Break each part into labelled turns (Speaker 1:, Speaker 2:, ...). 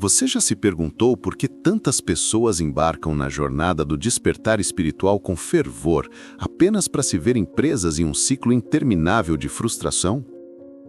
Speaker 1: Você já se perguntou por que tantas pessoas embarcam na jornada do despertar espiritual com fervor, apenas para se verem presas em um ciclo interminável de frustração?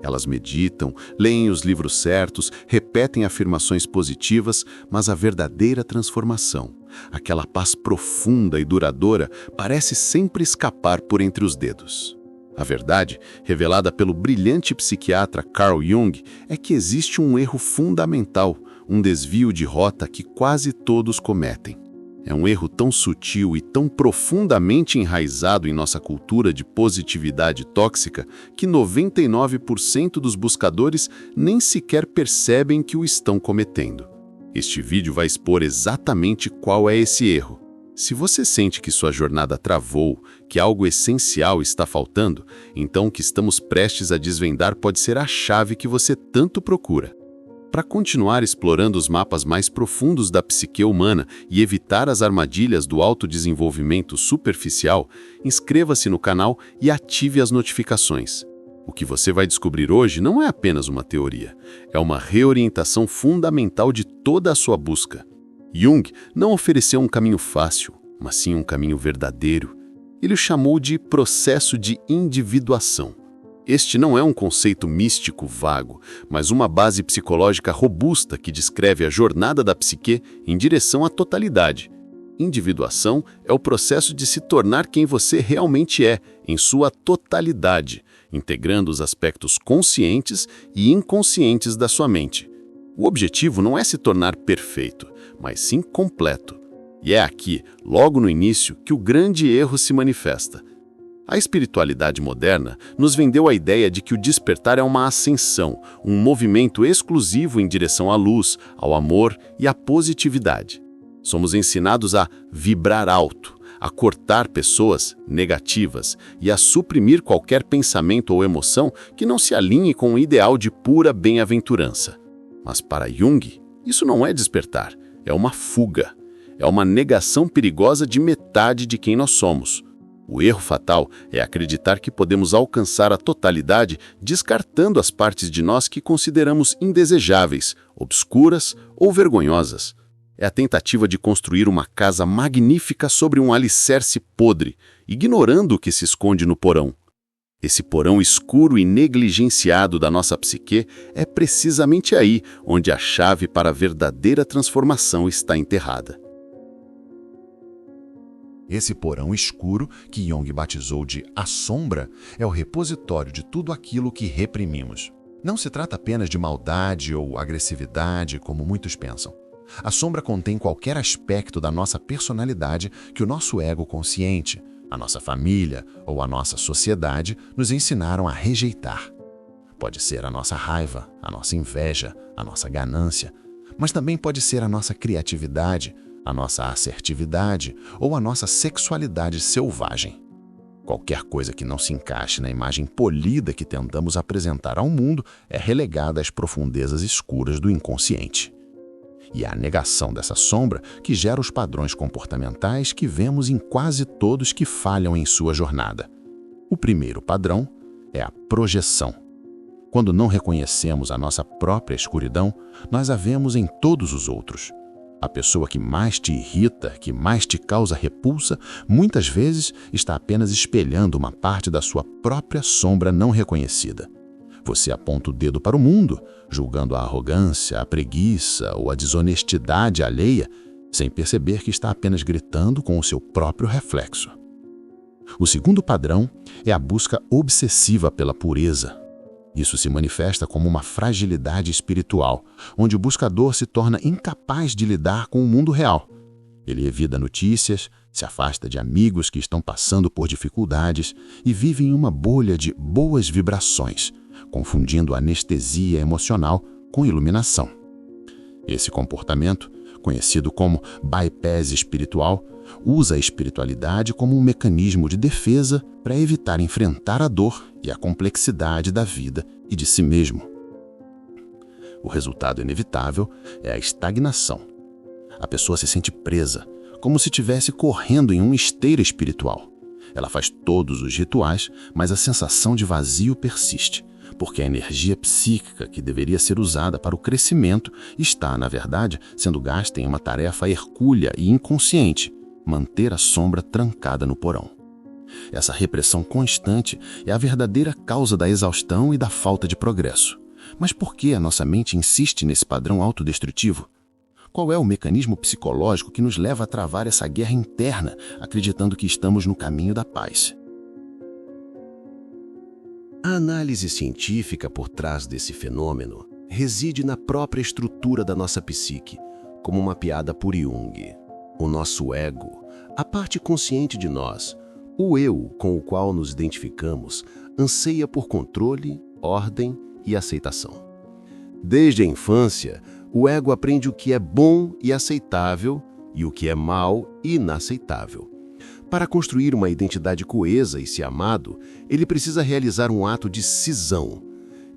Speaker 1: Elas meditam, leem os livros certos, repetem afirmações positivas, mas a verdadeira transformação, aquela paz profunda e duradoura, parece sempre escapar por entre os dedos. A verdade, revelada pelo brilhante psiquiatra Carl Jung, é que existe um erro fundamental, um desvio de rota que quase todos cometem. É um erro tão sutil e tão profundamente enraizado em nossa cultura de positividade tóxica que 99% dos buscadores nem sequer percebem que o estão cometendo. Este vídeo vai expor exatamente qual é esse erro. Se você sente que sua jornada travou, que algo essencial está faltando, então o que estamos prestes a desvendar pode ser a chave que você tanto procura. Para continuar explorando os mapas mais profundos da psique humana e evitar as armadilhas do autodesenvolvimento superficial, inscreva-se no canal e ative as notificações. O que você vai descobrir hoje não é apenas uma teoria, é uma reorientação fundamental de toda a sua busca. Jung não ofereceu um caminho fácil, mas sim um caminho verdadeiro. Ele o chamou de processo de individuação. Este não é um conceito místico vago, mas uma base psicológica robusta que descreve a jornada da psique em direção à totalidade. Individuação é o processo de se tornar quem você realmente é, em sua totalidade, integrando os aspectos conscientes e inconscientes da sua mente. O objetivo não é se tornar perfeito, mas sim completo. E é aqui, logo no início, que o grande erro se manifesta. A espiritualidade moderna nos vendeu a ideia de que o despertar é uma ascensão, um movimento exclusivo em direção à luz, ao amor e à positividade. Somos ensinados a vibrar alto, a cortar pessoas negativas e a suprimir qualquer pensamento ou emoção que não se alinhe com o ideal de pura bem-aventurança. Mas para Jung, isso não é despertar, é uma fuga. É uma negação perigosa de metade de quem nós somos. O erro fatal é acreditar que podemos alcançar a totalidade descartando as partes de nós que consideramos indesejáveis, obscuras ou vergonhosas. É a tentativa de construir uma casa magnífica sobre um alicerce podre, ignorando o que se esconde no porão. Esse porão escuro e negligenciado da nossa psique é precisamente aí onde a chave para a verdadeira transformação está enterrada.
Speaker 2: Esse porão escuro, que Jung batizou de a sombra, é o repositório de tudo aquilo que reprimimos. Não se trata apenas de maldade ou agressividade, como muitos pensam. A sombra contém qualquer aspecto da nossa personalidade que o nosso ego consciente, a nossa família ou a nossa sociedade nos ensinaram a rejeitar. Pode ser a nossa raiva, a nossa inveja, a nossa ganância, mas também pode ser a nossa criatividade, a nossa assertividade ou a nossa sexualidade selvagem. Qualquer coisa que não se encaixe na imagem polida que tentamos apresentar ao mundo é relegada às profundezas escuras do inconsciente. E é a negação dessa sombra que gera os padrões comportamentais que vemos em quase todos que falham em sua jornada. O primeiro padrão é a projeção. Quando não reconhecemos a nossa própria escuridão, nós a vemos em todos os outros. A pessoa que mais te irrita, que mais te causa repulsa, muitas vezes está apenas espelhando uma parte da sua própria sombra não reconhecida. Você aponta o dedo para o mundo, julgando a arrogância, a preguiça ou a desonestidade alheia, sem perceber que está apenas gritando com o seu próprio reflexo. O segundo padrão é a busca obsessiva pela pureza. Isso se manifesta como uma fragilidade espiritual, onde o buscador se torna incapaz de lidar com o mundo real. Ele evita notícias, se afasta de amigos que estão passando por dificuldades e vive em uma bolha de boas vibrações, confundindo anestesia emocional com iluminação. Esse comportamento, conhecido como bypass espiritual, usa a espiritualidade como um mecanismo de defesa para evitar enfrentar a dor e a complexidade da vida e de si mesmo. O resultado inevitável é a estagnação. A pessoa se sente presa, como se estivesse correndo em uma esteira espiritual. Ela faz todos os rituais, mas a sensação de vazio persiste, porque a energia psíquica que deveria ser usada para o crescimento está, na verdade, sendo gasta em uma tarefa hercúlea e inconsciente: manter a sombra trancada no porão. Essa repressão constante é a verdadeira causa da exaustão e da falta de progresso. Mas por que a nossa mente insiste nesse padrão autodestrutivo? Qual é o mecanismo psicológico que nos leva a travar essa guerra interna, acreditando que estamos no caminho da paz?
Speaker 3: A análise científica por trás desse fenômeno reside na própria estrutura da nossa psique, como mapeada por Jung. O nosso ego, a parte consciente de nós, o eu com o qual nos identificamos, anseia por controle, ordem e aceitação. Desde a infância, o ego aprende o que é bom e aceitável e o que é mal e inaceitável. Para construir uma identidade coesa e ser amado, ele precisa realizar um ato de cisão.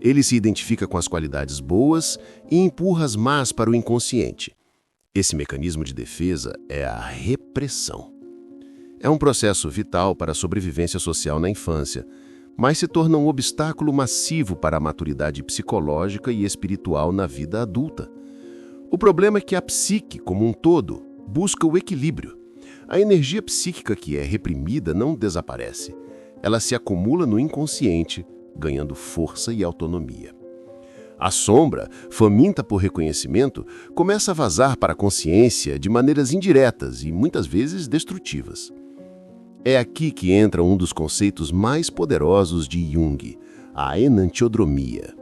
Speaker 3: Ele se identifica com as qualidades boas e empurra as más para o inconsciente. Esse mecanismo de defesa é a repressão. É um processo vital para a sobrevivência social na infância, mas se torna um obstáculo massivo para a maturidade psicológica e espiritual na vida adulta. O problema é que a psique, como um todo, busca o equilíbrio. A energia psíquica que é reprimida não desaparece. Ela se acumula no inconsciente, ganhando força e autonomia. A sombra, faminta por reconhecimento, começa a vazar para a consciência de maneiras indiretas e muitas vezes destrutivas. É aqui que entra um dos conceitos mais poderosos de Jung, a enantiodromia.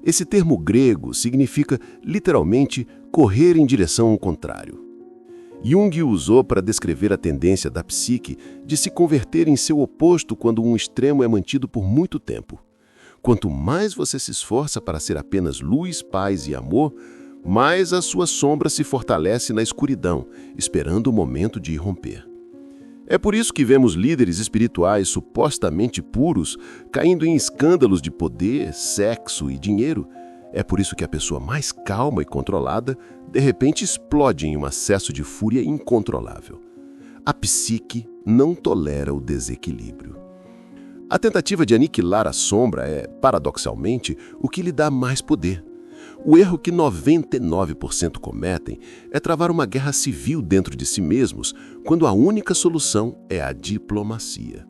Speaker 3: Esse termo grego significa, literalmente, correr em direção ao contrário. Jung o usou para descrever a tendência da psique de se converter em seu oposto quando um extremo é mantido por muito tempo. Quanto mais você se esforça para ser apenas luz, paz e amor, mais a sua sombra se fortalece na escuridão, esperando o momento de irromper. É por isso que vemos líderes espirituais supostamente puros caindo em escândalos de poder, sexo e dinheiro. É por isso que a pessoa mais calma e controlada, de repente, explode em um acesso de fúria incontrolável. A psique não tolera o desequilíbrio. A tentativa de aniquilar a sombra é, paradoxalmente, o que lhe dá mais poder. O erro que 99% cometem é travar uma guerra civil dentro de si mesmos, quando a única solução é a diplomacia.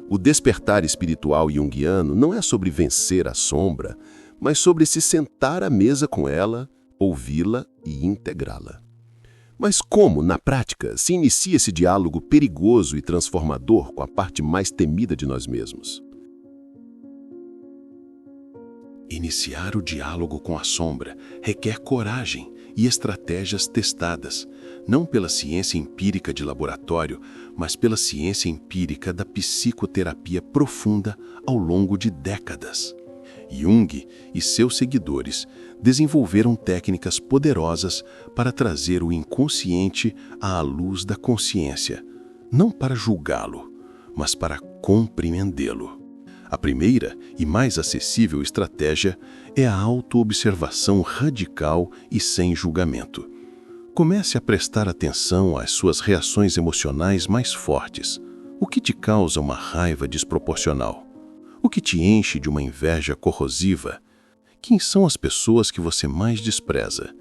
Speaker 3: O despertar espiritual junguiano não é sobre vencer a sombra, mas sobre se sentar à mesa com ela, ouvi-la e integrá-la. Mas como, na prática, se inicia esse diálogo perigoso e transformador com a parte mais temida de nós mesmos? Iniciar o diálogo com a sombra requer coragem e estratégias testadas, não pela ciência empírica de laboratório, mas pela ciência empírica da psicoterapia profunda ao longo de décadas. Jung e seus seguidores desenvolveram técnicas poderosas para trazer o inconsciente à luz da consciência, não para julgá-lo, mas para compreendê-lo. A primeira e mais acessível estratégia é a autoobservação radical e sem julgamento. Comece a prestar atenção às suas reações emocionais mais fortes. O que te causa uma raiva desproporcional? O que te enche de uma inveja corrosiva? Quem são as pessoas que você mais despreza?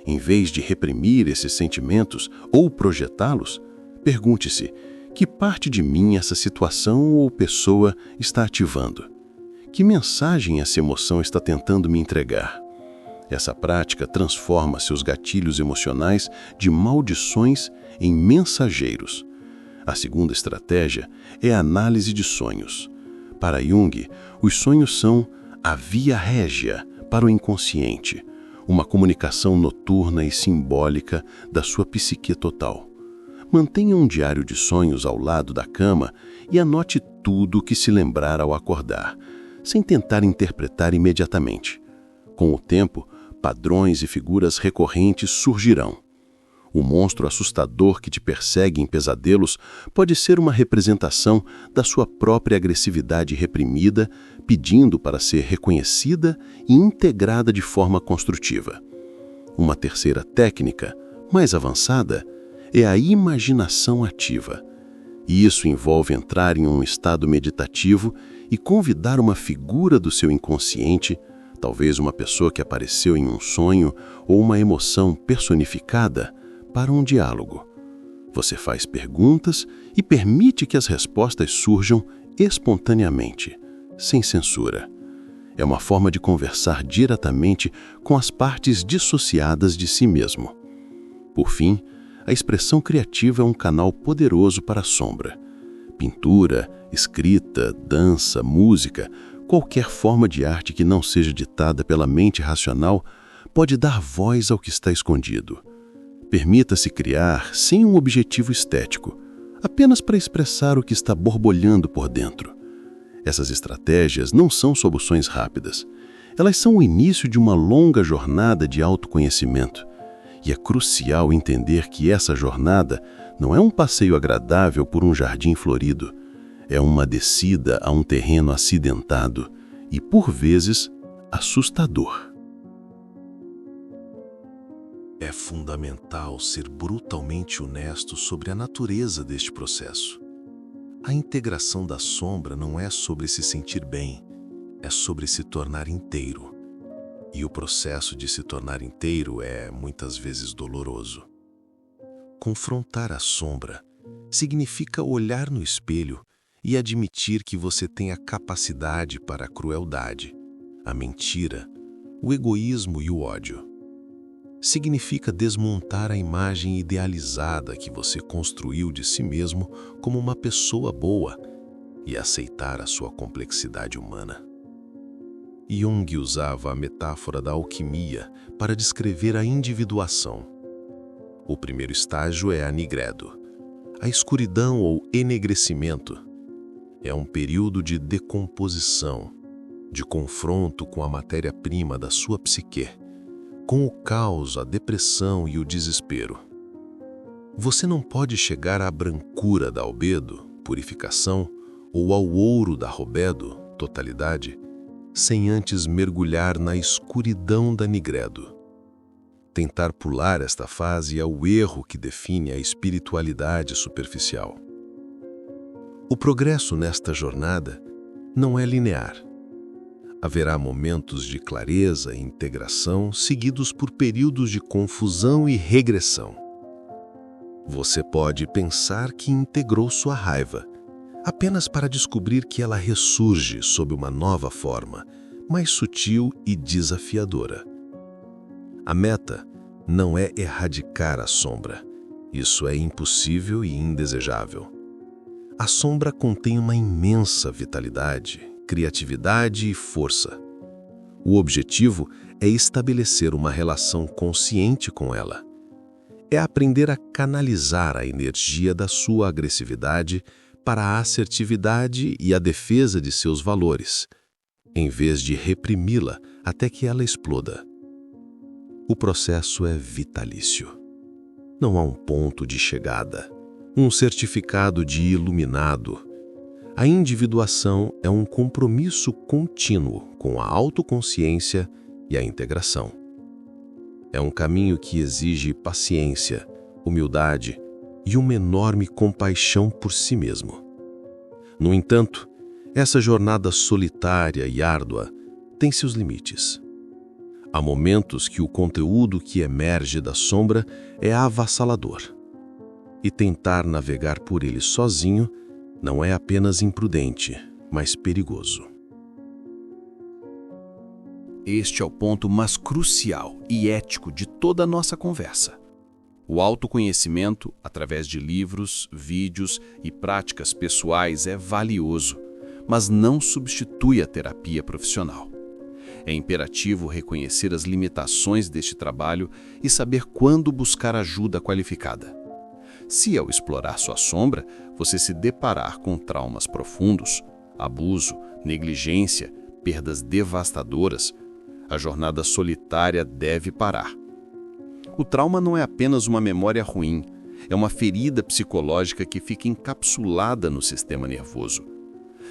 Speaker 3: Em vez de reprimir esses sentimentos ou projetá-los, pergunte-se: que parte de mim essa situação ou pessoa está ativando? Que mensagem essa emoção está tentando me entregar? Essa prática transforma seus gatilhos emocionais de maldições em mensageiros. A segunda estratégia é a análise de sonhos. Para Jung, os sonhos são a via régia para o inconsciente, uma comunicação noturna e simbólica da sua psique total. Mantenha um diário de sonhos ao lado da cama e anote tudo o que se lembrar ao acordar, sem tentar interpretar imediatamente. Com o tempo, padrões e figuras recorrentes surgirão. O monstro assustador que te persegue em pesadelos pode ser uma representação da sua própria agressividade reprimida, pedindo para ser reconhecida e integrada de forma construtiva. Uma terceira técnica, mais avançada, é a imaginação ativa. E isso envolve entrar em um estado meditativo e convidar uma figura do seu inconsciente, talvez uma pessoa que apareceu em um sonho ou uma emoção personificada, para um diálogo. Você faz perguntas e permite que as respostas surjam espontaneamente, sem censura. É uma forma de conversar diretamente com as partes dissociadas de si mesmo. Por fim, a expressão criativa é um canal poderoso para a sombra. Pintura, escrita, dança, música, qualquer forma de arte que não seja ditada pela mente racional pode dar voz ao que está escondido. Permita-se criar sem um objetivo estético, apenas para expressar o que está borbulhando por dentro. Essas estratégias não são soluções rápidas. Elas são o início de uma longa jornada de autoconhecimento. E é crucial entender que essa jornada não é um passeio agradável por um jardim florido. É uma descida a um terreno acidentado e, por vezes, assustador.
Speaker 4: É fundamental ser brutalmente honesto sobre a natureza deste processo. A integração da sombra não é sobre se sentir bem, é sobre se tornar inteiro. E o processo de se tornar inteiro é, muitas vezes, doloroso. Confrontar a sombra significa olhar no espelho e admitir que você tem a capacidade para a crueldade, a mentira, o egoísmo e o ódio. Significa desmontar a imagem idealizada que você construiu de si mesmo como uma pessoa boa e aceitar a sua complexidade humana. Jung usava a metáfora da alquimia para descrever a individuação. O primeiro estágio é a nigredo, a escuridão ou enegrecimento. É um período de decomposição, de confronto com a matéria-prima da sua psique, com o caos, a depressão e o desespero. Você não pode chegar à brancura da albedo, purificação, ou ao ouro da robedo, totalidade, sem antes mergulhar na escuridão da nigredo. Tentar pular esta fase é o erro que define a espiritualidade superficial. O progresso nesta jornada não é linear. Haverá momentos de clareza e integração seguidos por períodos de confusão e regressão. Você pode pensar que integrou sua raiva, apenas para descobrir que ela ressurge sob uma nova forma, mais sutil e desafiadora. A meta não é erradicar a sombra. Isso é impossível e indesejável. A sombra contém uma imensa vitalidade, criatividade e força. O objetivo é estabelecer uma relação consciente com ela. É aprender a canalizar a energia da sua agressividade para a assertividade e a defesa de seus valores, em vez de reprimi-la até que ela exploda. O processo é vitalício. Não há um ponto de chegada, um certificado de iluminado. A individuação é um compromisso contínuo com a autoconsciência e a integração. É um caminho que exige paciência, humildade e uma enorme compaixão por si mesmo. No entanto, essa jornada solitária e árdua tem seus limites. Há momentos que o conteúdo que emerge da sombra é avassalador. E tentar navegar por ele sozinho não é apenas imprudente, mas perigoso.
Speaker 5: Este é o ponto mais crucial e ético de toda a nossa conversa. O autoconhecimento, através de livros, vídeos e práticas pessoais, é valioso, mas não substitui a terapia profissional. É imperativo reconhecer as limitações deste trabalho e saber quando buscar ajuda qualificada. Se, ao explorar sua sombra, você se deparar com traumas profundos, abuso, negligência, perdas devastadoras, a jornada solitária deve parar. O trauma não é apenas uma memória ruim, é uma ferida psicológica que fica encapsulada no sistema nervoso.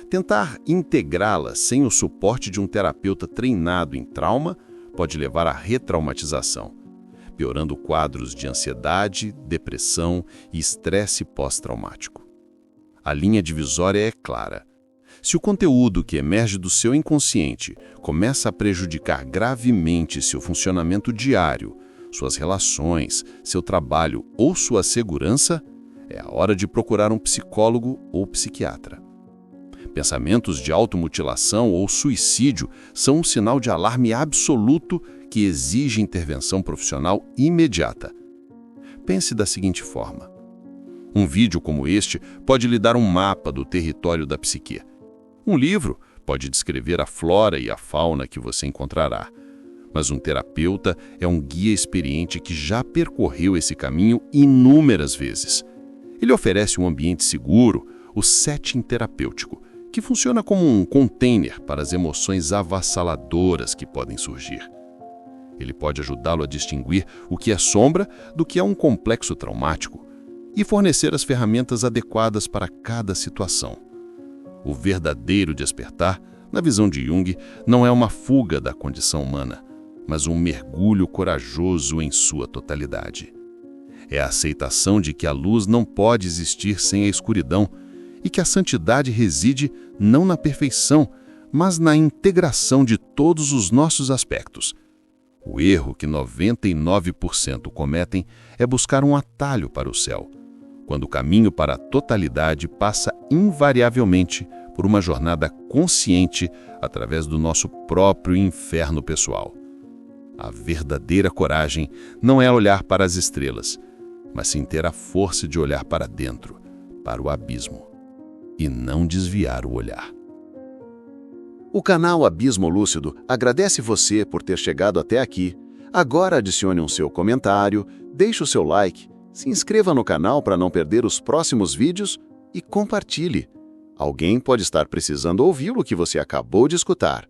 Speaker 5: Tentar integrá-la sem o suporte de um terapeuta treinado em trauma pode levar à retraumatização, piorando quadros de ansiedade, depressão e estresse pós-traumático. A linha divisória é clara. Se o conteúdo que emerge do seu inconsciente começa a prejudicar gravemente seu funcionamento diário, suas relações, seu trabalho ou sua segurança, é a hora de procurar um psicólogo ou psiquiatra. Pensamentos de automutilação ou suicídio são um sinal de alarme absoluto que exige intervenção profissional imediata. Pense da seguinte forma. Um vídeo como este pode lhe dar um mapa do território da psique. Um livro pode descrever a flora e a fauna que você encontrará. Mas um terapeuta é um guia experiente que já percorreu esse caminho inúmeras vezes. Ele oferece um ambiente seguro, o setting terapêutico, que funciona como um container para as emoções avassaladoras que podem surgir. Ele pode ajudá-lo a distinguir o que é sombra do que é um complexo traumático e fornecer as ferramentas adequadas para cada situação. O verdadeiro despertar, na visão de Jung, não é uma fuga da condição humana, mas um mergulho corajoso em sua totalidade. É a aceitação de que a luz não pode existir sem a escuridão e que a santidade reside não na perfeição, mas na integração de todos os nossos aspectos. O erro que 99% cometem é buscar um atalho para o céu, quando o caminho para a totalidade passa invariavelmente por uma jornada consciente através do nosso próprio inferno pessoal. A verdadeira coragem não é olhar para as estrelas, mas sim ter a força de olhar para dentro, para o abismo, e não desviar o olhar.
Speaker 1: O canal Abismo Lúcido agradece você por ter chegado até aqui. Agora adicione um seu comentário, deixe o seu like, se inscreva no canal para não perder os próximos vídeos e compartilhe. Alguém pode estar precisando ouvir o que você acabou de escutar.